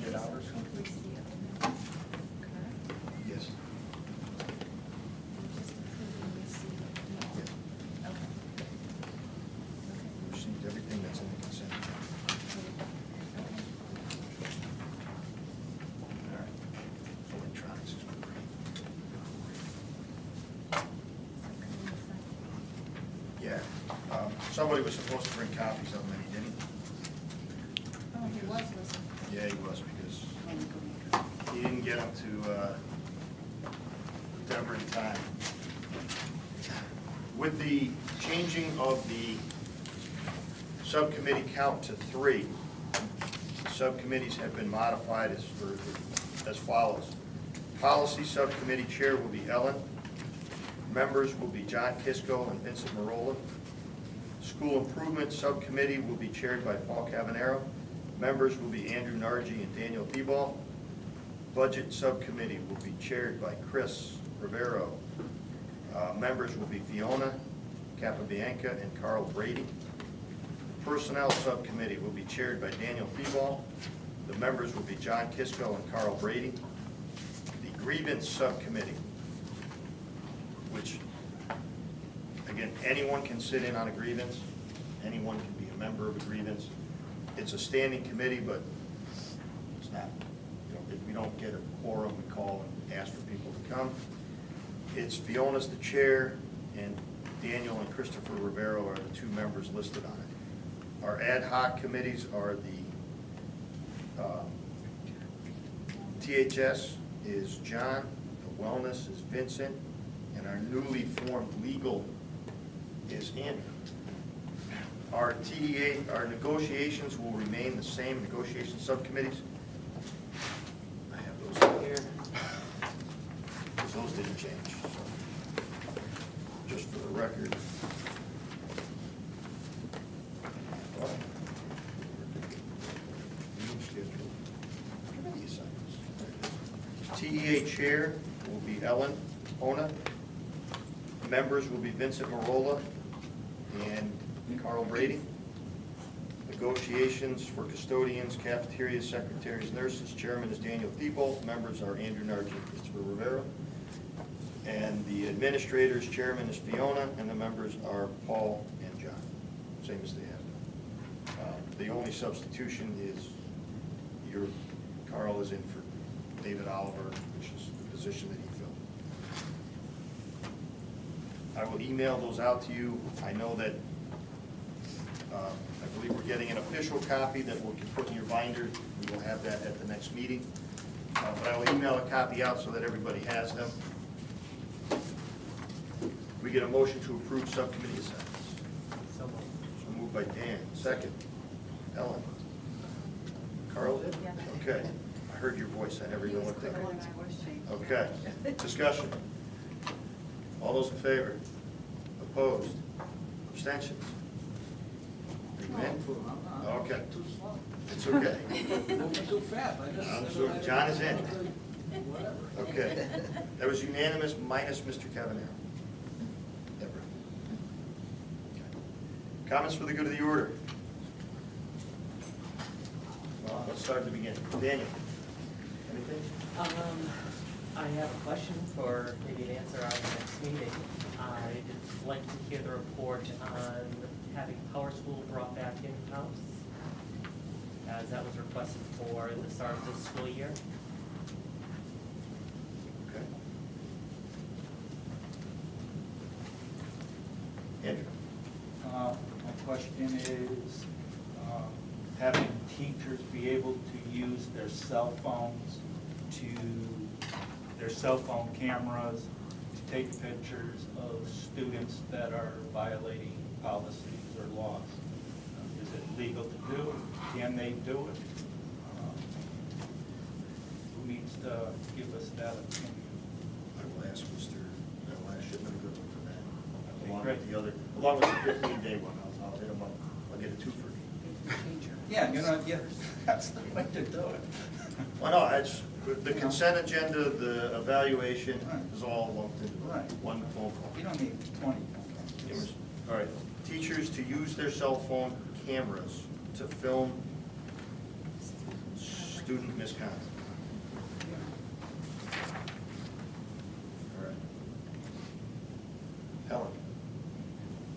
budget hours. Yes. Received everything that's in the consent agenda. All right. Electronics is great. Yeah. Somebody was supposed to bring copies of them, and he didn't. Oh, he was listening. Yeah, he was, because he didn't get them to Deborah in time. With the changing of the subcommittee count to 3, the subcommittees have been modified as follows. Policy subcommittee chair will be Ellen. Members will be John Kisco and Vincent Marola. School improvement subcommittee will be chaired by Paul Cavanero. Members will be Andrew Nargi and Daniel Thibault. Budget subcommittee will be chaired by Chris Rivero. Members will be Fiona Capabianca and Carl Brady. Personnel subcommittee will be chaired by Daniel Thibault. The members will be John Kisco and Carl Brady. The grievance subcommittee, which, again, anyone can sit in on a grievance. Anyone can be a member of a grievance. It's a standing committee, but it's not. If we don't get a quorum, we call and ask for people to come. It's Fiona's the chair, and Daniel and Christopher Rivero are the 2 members listed on it. Our ad hoc committees are the THS is John, the wellness is Vincent, and our newly formed legal is Andrew. Our TDA, our negotiations will remain the same, negotiation subcommittees. I have those in here, because those didn't change. So, just for the record. TEA chair will be Ellen Ona. Members will be Vincent Marola and Carl Brady. Negotiations for custodians, cafeterias, secretaries, nurses. Chairman is Daniel Thibault. Members are Andrew Nargi and Christopher Rivera. And the administrators, chairman is Fiona, and the members are Paul and John, same as they have been. The only substitution is Carl is in for David Oliver, which is the position that he filled. I will email those out to you. I know that I believe we're getting an official copy that we can put in your binder. We will have that at the next meeting. But I will email a copy out so that everybody has them. We get a motion to approve subcommittee assignments. So moved by Dan. Second. Ellen. Carl did? Yeah. Okay. I heard your voice. I never know what they were. Okay. Discussion. All those in favor? Opposed? Abstentions? Amen? Okay. It's okay. Too fast. John is in. Okay. That was unanimous minus Mr. Cavanero. Deborah. Okay. Comments for the good of the order? Well, let's start at the beginning. Daniel, anything? I have a question for maybe an answer on the next meeting. I'd like to hear the report on having Power School brought back in-house, as that was requested for the start of this school year. Okay. Andrew? My question is, having teachers be able to use their cell phones their cell phone cameras to take pictures of students that are violating policies or laws. Is it legal to do? Can they do it? Who needs to give us that opinion? I will ask Shipman a good one for that. Along Great. with the other, along with the 15-day one, I'll hit them up. I'll get a 2 for you. Yeah, that's the way to do it. Well, no, it's the consent agenda, the evaluation is all lumped into one phone call. You don't need 20 phone calls. All right, teachers to use their cell phone cameras to film student misconduct. All right. Helen?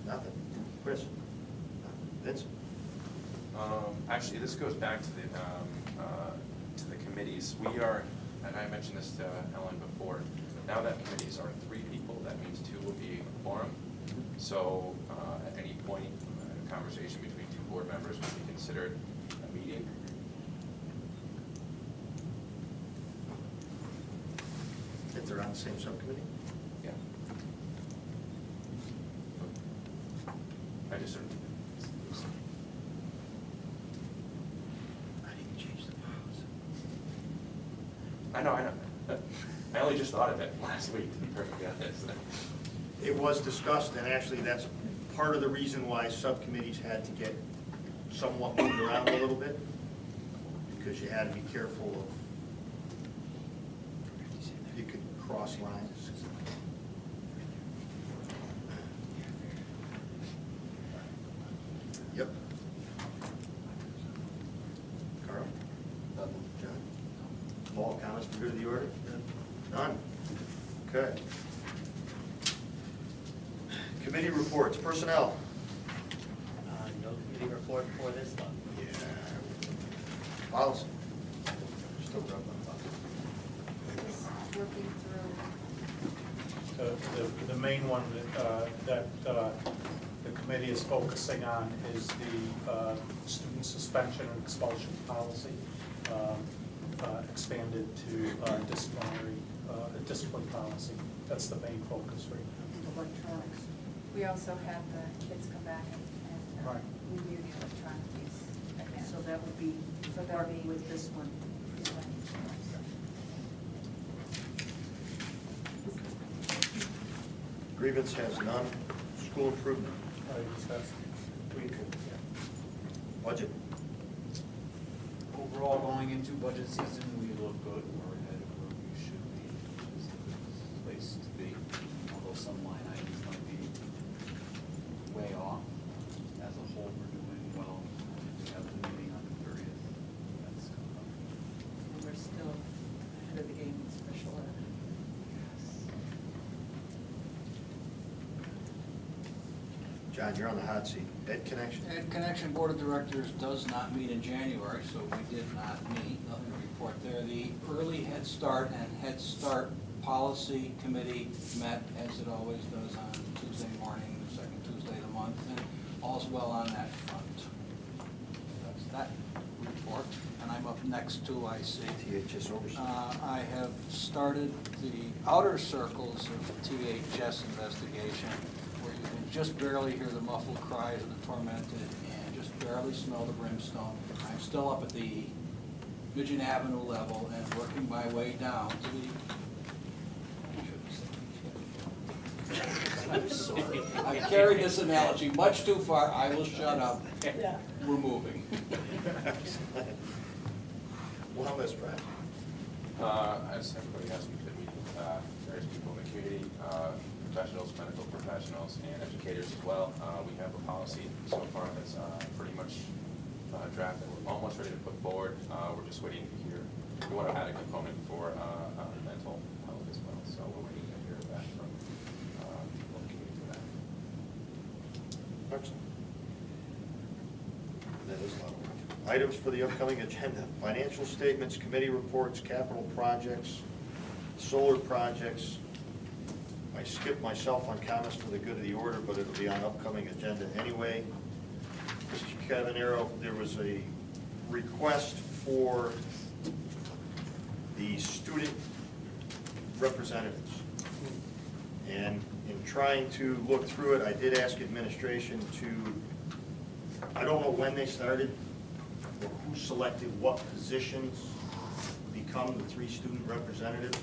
Nothing. Chris? Vince? Actually, this goes back to the committees. We are, and I mentioned this to Ellen before, now that committees are 3 people, that means 2 will be a quorum. So at any point, a conversation between 2 board members would be considered a meeting. If they're on the same subcommittee? Yeah. I just sort of. I didn't change the policy. I know. I only just thought of it last week, to be perfectly honest. It was discussed, and actually that's part of the reason why subcommittees had to get somewhat moved around a little bit, because you had to be careful of, you could cross lines. Yep. Carl? Nothing. John? Paul, comments for good of the order? None? Okay. Committee reports, personnel. No committee report for this month. Yeah. Policy. Still rubbing on Just working through. The main one that the committee is focusing on is the student suspension and expulsion policy, expanded to discipline policy. That's the main focus right now. Electronics. We also have the kids come back and Right. review the electronic piece again. So that would be So that'll be with this one. Grievance has none. School improvement. Budget. Overall, going into budget season, we look good. We're ahead of where we should be, which is a good place to be. Although some line items might be way off. As a whole, we're doing well. We have the meeting on the 30th. That's coming up. And we're still ahead of the game in special ed. John, you're on the hot seat. Ed Connection. Ed Connection Board of Directors does not meet in January, so we did not meet. Nothing to report there. The Early Head Start and Head Start Policy Committee met, as it always does, on Tuesday morning, the second Tuesday of the month, and all's well on that front. That's that report. And I'm up next to, I see. THS oversight. I have started the outer circles of the THS investigation, where you can just barely hear the muffled cries of the tormented and just barely smell the brimstone. I'm still up at the Midgeon Avenue level and working my way down to the... I'm sorry. I've carried this analogy much too far. I will shut up. Yeah. We're moving. Wellness project. As everybody has, we could meet various people in the community, professionals, medical professionals, and educators as well. We have a policy so far that's pretty much drafted. We're almost ready to put forward. We're just waiting to hear. We want to add a component for mental health as well. So we're waiting to hear back from people in the community for that. Excellent. That is a lot of work. Items for the upcoming agenda: financial statements, committee reports, capital projects, solar projects. I skipped myself on comments for the good of the order, but it'll be on upcoming agenda anyway. Mr. Cavanero, there was a request for the student representatives. And in trying to look through it, I did ask administration to, I don't know when they started, or who selected what positions become the 3 student representatives.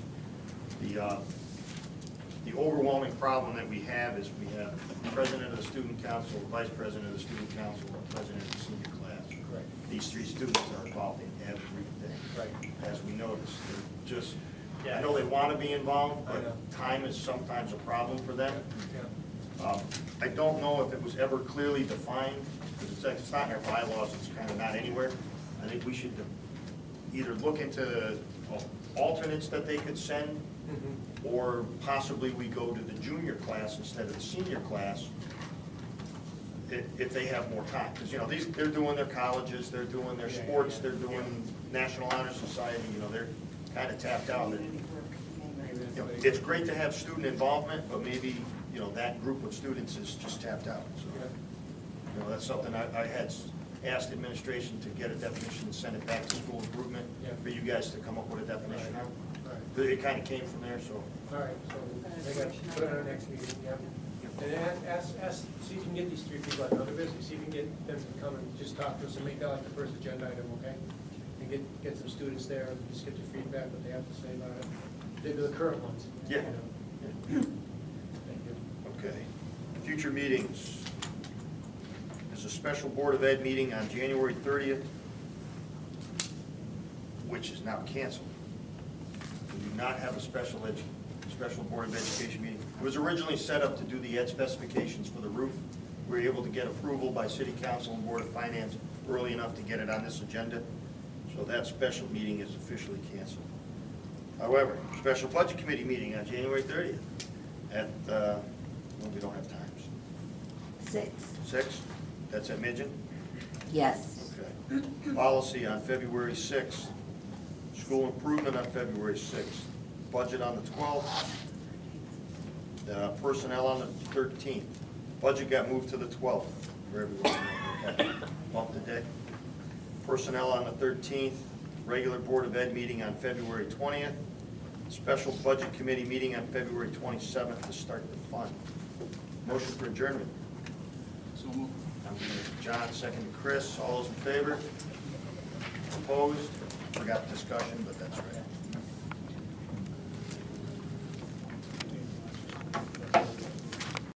The overwhelming problem that we have is we have the president of the student council, the vice president of the student council, and president of the senior class. Correct. These 3 students are involved in everything. Right. As we noticed, they're just, I know they want to be involved, I know. but time is sometimes a problem for them. Yeah. I don't know if it was ever clearly defined, because it's not in our bylaws, it's kind of not anywhere. I think we should either look into alternates that they could send, or possibly we go to the junior class instead of the senior class, if they have more time. Because, you know, they're doing their colleges, they're doing their sports, they're doing National Honor Society, you know, they're kind of tapped out. Community work, mainly. You know, it's great to have student involvement, but maybe, you know, that group of students is just tapped out. So, you know, that's something I had asked administration to get a definition and send it back to school improvement for you guys to come up with a definition on. It kind of came from there, so. All right, so they got, put it on our next meeting, yeah. And ask, see if you can get these three people, I know they're busy, see if you can get them to come and just talk to us and make that like the first agenda item, okay? And get some students there, and just get their feedback, what they have to say about it. They're the current ones. Yeah. You know. Thank you. Okay. Future meetings. There's a special Board of Ed meeting on January 30th, which is now canceled. We do not have a special Board of Education meeting. It was originally set up to do the ed specifications for the roof. We were able to get approval by City Council and Board of Finance early enough to get it on this agenda. So that special meeting is officially canceled. However, special Budget Committee meeting on January 30th at, well, we don't have times. 6. 6? That's at Midgeon? Yes. Okay. Policy on February 6th. School improvement on February 6th. Budget on the 12th. Personnel on the 13th. Budget got moved to the 12th for everyone. Okay. Bump the day. Personnel on the 13th. Regular Board of Ed meeting on February 20th. Special Budget Committee meeting on February 27th to start the fund. Motion for adjournment. So moved. I'm going to John, second to Chris. All those in favor? Opposed? Forgot discussion, but that's right.